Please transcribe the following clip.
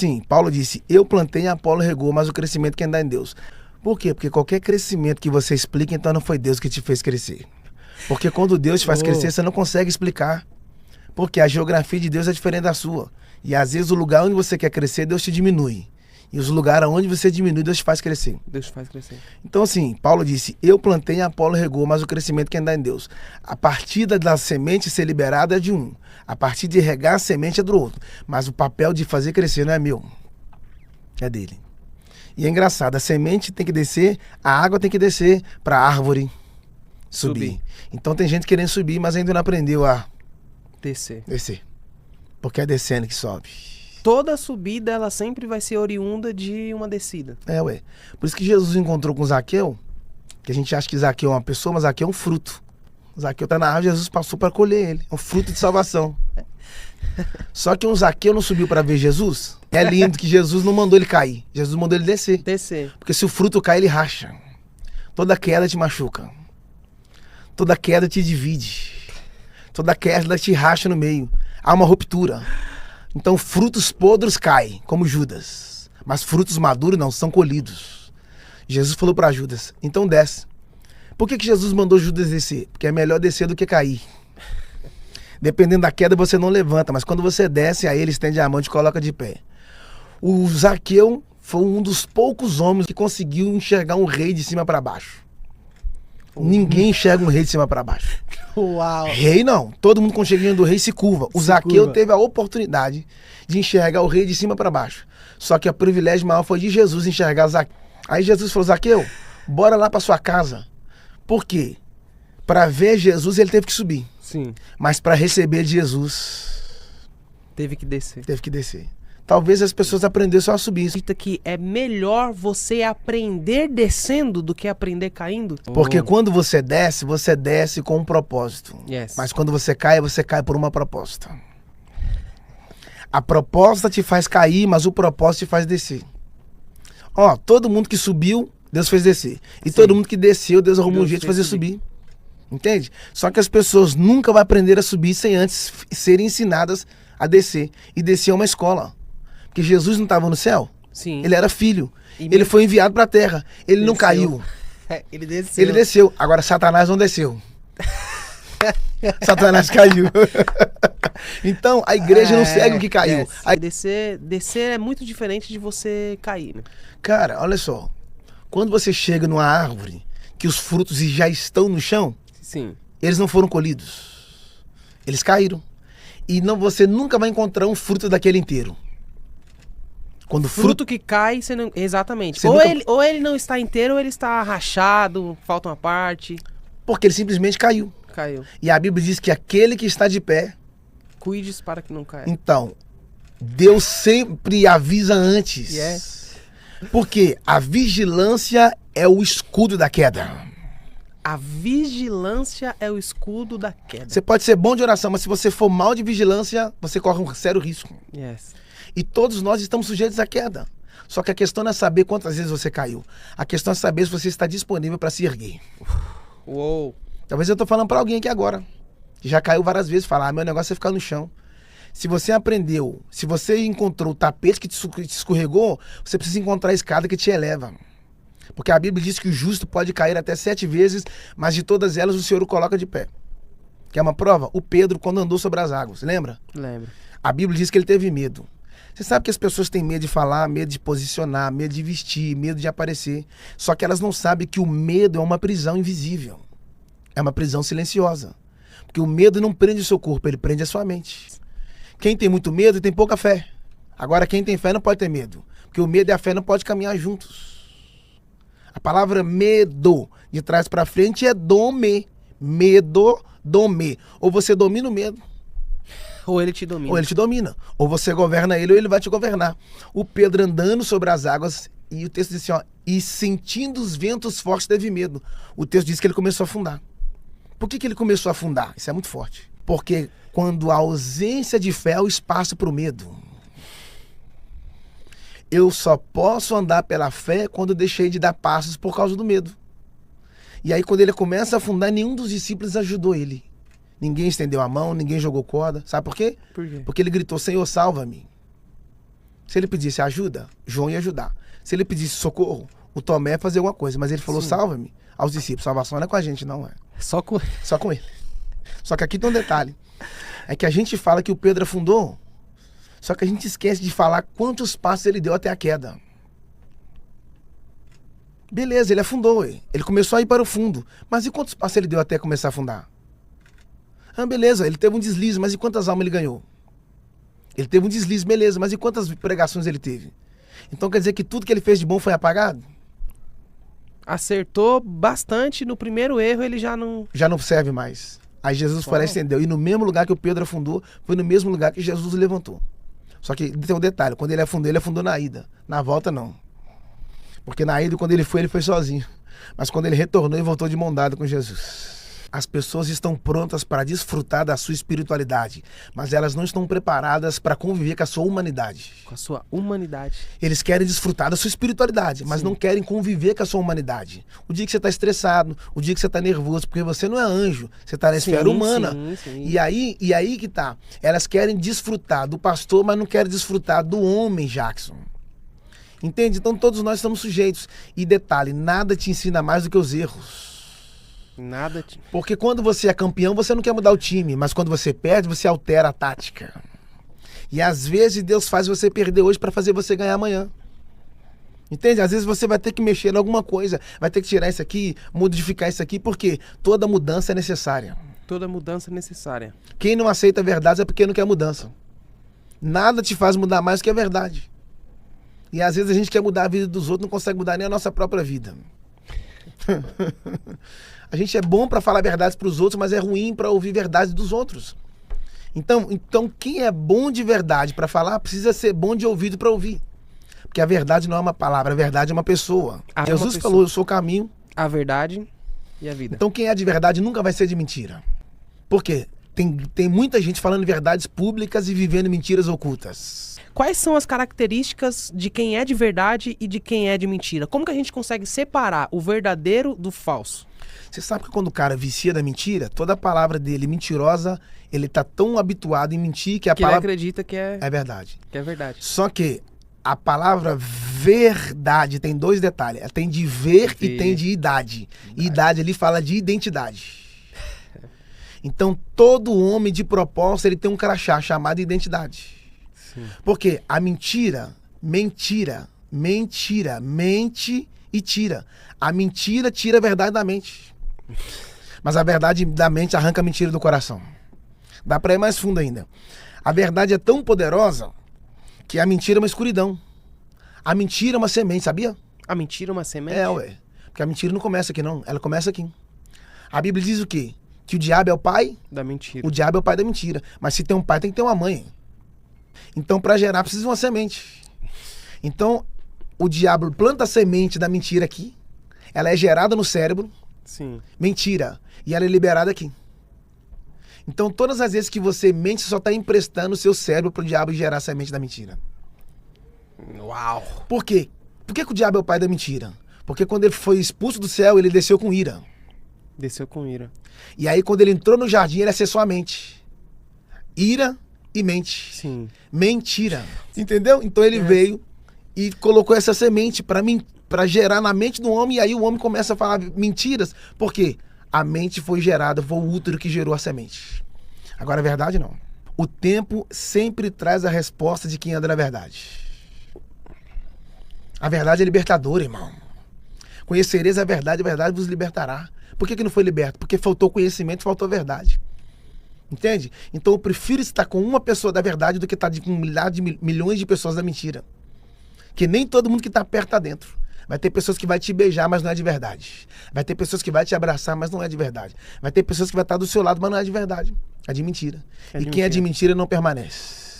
assim, Paulo disse, eu plantei, Apolo regou, mas o crescimento quem dá em Deus. Por quê? Porque qualquer crescimento que você explica, então não foi Deus que te fez crescer. Porque quando Deus te faz crescer, você não consegue explicar. Porque a geografia de Deus é diferente da sua. E às vezes o lugar onde você quer crescer, Deus te diminui. E os lugares onde você diminui, Deus te faz crescer. Deus faz crescer. Então assim, Paulo disse, eu plantei, Apolo regou, mas o crescimento quem dá em Deus. A partida da semente ser liberada é de um. A partir de regar a semente é do outro. Mas o papel de fazer crescer não é meu. É dele. E é engraçado, a semente tem que descer, a água tem que descer para a árvore subir. Então tem gente querendo subir, mas ainda não aprendeu a Descer. Porque é descendo que sobe. Toda subida, ela sempre vai ser oriunda de uma descida. Ué. Por isso que Jesus encontrou com Zaqueu, que a gente acha que Zaqueu é uma pessoa, mas Zaqueu é um fruto. Zaqueu está na árvore, Jesus passou para colher ele. É um fruto de salvação. Só que um Zaqueu não subiu para ver Jesus. É lindo que Jesus não mandou ele cair. Jesus mandou ele descer. Porque se o fruto cai, ele racha. Toda queda te machuca. Toda queda te divide. Toda queda te racha no meio. Há uma ruptura. Então frutos podres caem, como Judas. Mas frutos maduros não, são colhidos. Jesus falou para Judas, então desce. Por que Jesus mandou Judas descer? Porque é melhor descer do que cair. Dependendo da queda, você não levanta, mas quando você desce, aí ele estende a mão e te coloca de pé. O Zaqueu foi um dos poucos homens que conseguiu enxergar um rei de cima para baixo. Ninguém enxerga um rei de cima para baixo. Uau! Rei não. Todo mundo quando chega do rei se curva. O Zaqueu teve a oportunidade de enxergar o rei de cima para baixo. Só que o privilégio maior foi de Jesus enxergar Zaqueu. Aí Jesus falou, Zaqueu, bora lá para sua casa. Por quê? Para ver Jesus ele teve que subir. Sim. Mas para receber Jesus teve que descer. Talvez as pessoas aprendessem a subir. Que é melhor você aprender descendo do que aprender caindo? Porque quando você desce com um propósito. Yes. Mas quando você cai por uma proposta. A proposta te faz cair, mas o propósito te faz descer. Ó, todo mundo que subiu, Deus fez descer. E Sim. todo mundo que desceu, Deus arrumou um jeito de fazer subir. Entende? Só que as pessoas nunca vão aprender a subir sem antes serem ensinadas a descer. E descer é uma escola. Porque Jesus não estava no céu. Sim. Ele era filho. Ele foi enviado para a terra. Ele não caiu. Ele desceu. Ele desceu. Agora Satanás não desceu. Satanás caiu. Então a igreja não segue o que caiu. Descer é muito diferente de você cair, né? Cara, olha só. Quando você chega numa árvore que os frutos já estão no chão, sim, eles não foram colhidos. Eles caíram. E você nunca vai encontrar um fruto daquele inteiro. Quando fruto que cai, você não... Exatamente. Ou ele não está inteiro, ou ele está rachado, falta uma parte. Porque ele simplesmente caiu. E a Bíblia diz que aquele que está de pé... Cuide para que não caia. Então, Deus sempre avisa antes. Yes. Porque a vigilância é o escudo da queda. A vigilância é o escudo da queda. Você pode ser bom de oração, mas se você for mal de vigilância, você corre um sério risco. Yes. E todos nós estamos sujeitos à queda. Só que a questão não é saber quantas vezes você caiu. A questão é saber se você está disponível para se erguer. Uou. Talvez eu estou falando para alguém aqui agora, que já caiu várias vezes, falar, meu negócio é ficar no chão. Se você aprendeu, se você encontrou o tapete que te escorregou, você precisa encontrar a escada que te eleva. Porque a Bíblia diz que o justo pode cair até 7 vezes, mas de todas elas o Senhor o coloca de pé. Quer uma prova? O Pedro, quando andou sobre as águas, lembra? Lembro. A Bíblia diz que ele teve medo. Você sabe que as pessoas têm medo de falar, medo de posicionar, medo de vestir, medo de aparecer. Só que elas não sabem que o medo é uma prisão invisível. É uma prisão silenciosa. Porque o medo não prende o seu corpo, ele prende a sua mente. Quem tem muito medo tem pouca fé. Agora quem tem fé não pode ter medo. Porque o medo e a fé não podem caminhar juntos. A palavra medo, de trás para frente, é dome. Medo, dome. Ou você domina o medo. Ou ele te domina. Ou ele te domina. Ou você governa ele ou ele vai te governar. O Pedro andando sobre as águas, e o texto diz assim, ó, e sentindo os ventos fortes teve medo. O texto diz que ele começou a afundar. Por que ele começou a afundar? Isso é muito forte. Porque quando a ausência de fé é o espaço para o medo. Eu só posso andar pela fé quando deixei de dar passos por causa do medo. E aí quando ele começa a afundar, nenhum dos discípulos ajudou ele. Ninguém estendeu a mão, ninguém jogou corda. Sabe por quê? Por quê? Porque ele gritou, Senhor, salva-me. Se ele pedisse ajuda, João ia ajudar. Se ele pedisse socorro, o Tomé ia fazer alguma coisa. Mas ele falou, salva-me aos discípulos. Salvação não é com a gente, não. Só com ele. Só que aqui tem um detalhe. É que a gente fala que o Pedro afundou, só que a gente esquece de falar quantos passos ele deu até a queda. Beleza, ele afundou. Ele começou a ir para o fundo. Mas e quantos passos ele deu até começar a afundar? Beleza, ele teve um deslize, mas e quantas almas ele ganhou? Ele teve um deslize, beleza, mas e quantas pregações ele teve? Então quer dizer que tudo que ele fez de bom foi apagado? Acertou bastante, no primeiro erro ele já não serve mais. Aí Jesus foi lá e estendeu. E no mesmo lugar que o Pedro afundou, foi no mesmo lugar que Jesus levantou. Só que tem um detalhe, quando ele afundou na ida. Na volta, não. Porque na ida, quando ele foi sozinho. Mas quando ele retornou, ele voltou de mão dada com Jesus. As pessoas estão prontas para desfrutar da sua espiritualidade, mas elas não estão preparadas para conviver com a sua humanidade. Com a sua humanidade. Eles querem desfrutar da sua espiritualidade, mas não querem conviver com a sua humanidade. O dia que você está estressado, o dia que você está nervoso, porque você não é anjo, você está na esfera humana. Sim. E aí que tá. Elas querem desfrutar do pastor, mas não querem desfrutar do homem, Jackson. Entende? Então todos nós estamos sujeitos. E detalhe, nada te ensina mais do que os erros. Nada. Porque quando você é campeão, você não quer mudar o time, mas quando você perde, você altera a tática. E às vezes Deus faz você perder hoje para fazer você ganhar amanhã. Entende? Às vezes você vai ter que mexer em alguma coisa, vai ter que tirar isso aqui, modificar isso aqui, porque toda mudança é necessária. Toda mudança é necessária. Quem não aceita a verdade é porque não quer mudança. Nada te faz mudar mais do que a verdade. E às vezes a gente quer mudar a vida dos outros, não consegue mudar nem a nossa própria vida. A gente é bom para falar verdades para os outros, mas é ruim para ouvir verdades dos outros. Então quem é bom de verdade para falar precisa ser bom de ouvido para ouvir. Porque a verdade não é uma palavra, a verdade é uma pessoa. Jesus falou, eu sou o caminho, a verdade e a vida. Então quem é de verdade nunca vai ser de mentira. Por quê? Tem muita gente falando verdades públicas e vivendo mentiras ocultas. Quais são as características de quem é de verdade e de quem é de mentira? Como que a gente consegue separar o verdadeiro do falso? Você sabe que quando o cara vicia da mentira, toda a palavra dele mentirosa, ele tá tão habituado em mentir que a palavra... ele acredita que é verdade. Que é verdade. Só que a palavra verdade tem dois detalhes. Ela tem de ver e tem de idade. E idade ali fala de identidade. Então todo homem de propósito ele tem um crachá chamado identidade. Sim. Porque a mente e tira. A mentira tira a verdade da mente. Mas a verdade da mente arranca a mentira do coração. Dá pra ir mais fundo ainda. A verdade é tão poderosa que a mentira é uma escuridão. A mentira é uma semente, sabia? A mentira é uma semente? Porque a mentira não começa aqui não, ela começa aqui. A Bíblia diz o quê? Que o diabo é o pai da mentira. O diabo é o pai da mentira. Mas se tem um pai, tem que ter uma mãe. Então, para gerar, precisa de uma semente. Então, o diabo planta a semente da mentira aqui. Ela é gerada no cérebro. Sim. Mentira. E ela é liberada aqui. Então, todas as vezes que você mente, você só está emprestando o seu cérebro para o diabo gerar a semente da mentira. Uau! Por quê? Por que o diabo é o pai da mentira? Porque quando ele foi expulso do céu, ele desceu com ira. Desceu com ira. E aí, quando ele entrou no jardim, ele acessou a mente. Ira e mente. Sim. Mentira. Entendeu? Então ele veio e colocou essa semente para gerar na mente do homem, e aí o homem começa a falar mentiras, porque a mente foi gerada, foi o útero que gerou a semente. Agora a verdade não. O tempo sempre traz a resposta de quem anda na verdade. A verdade é libertadora, irmão. Conhecereis a verdade vos libertará. Por que não foi liberto? Porque faltou conhecimento, faltou verdade. Entende? Então eu prefiro estar com uma pessoa da verdade do que estar com milhões de pessoas da mentira. Que nem todo mundo que está perto está dentro. Vai ter pessoas que vai te beijar, mas não é de verdade. Vai ter pessoas que vai te abraçar, mas não é de verdade. Vai ter pessoas que vai estar do seu lado, mas não é de verdade. É de mentira. E quem é de mentira não permanece.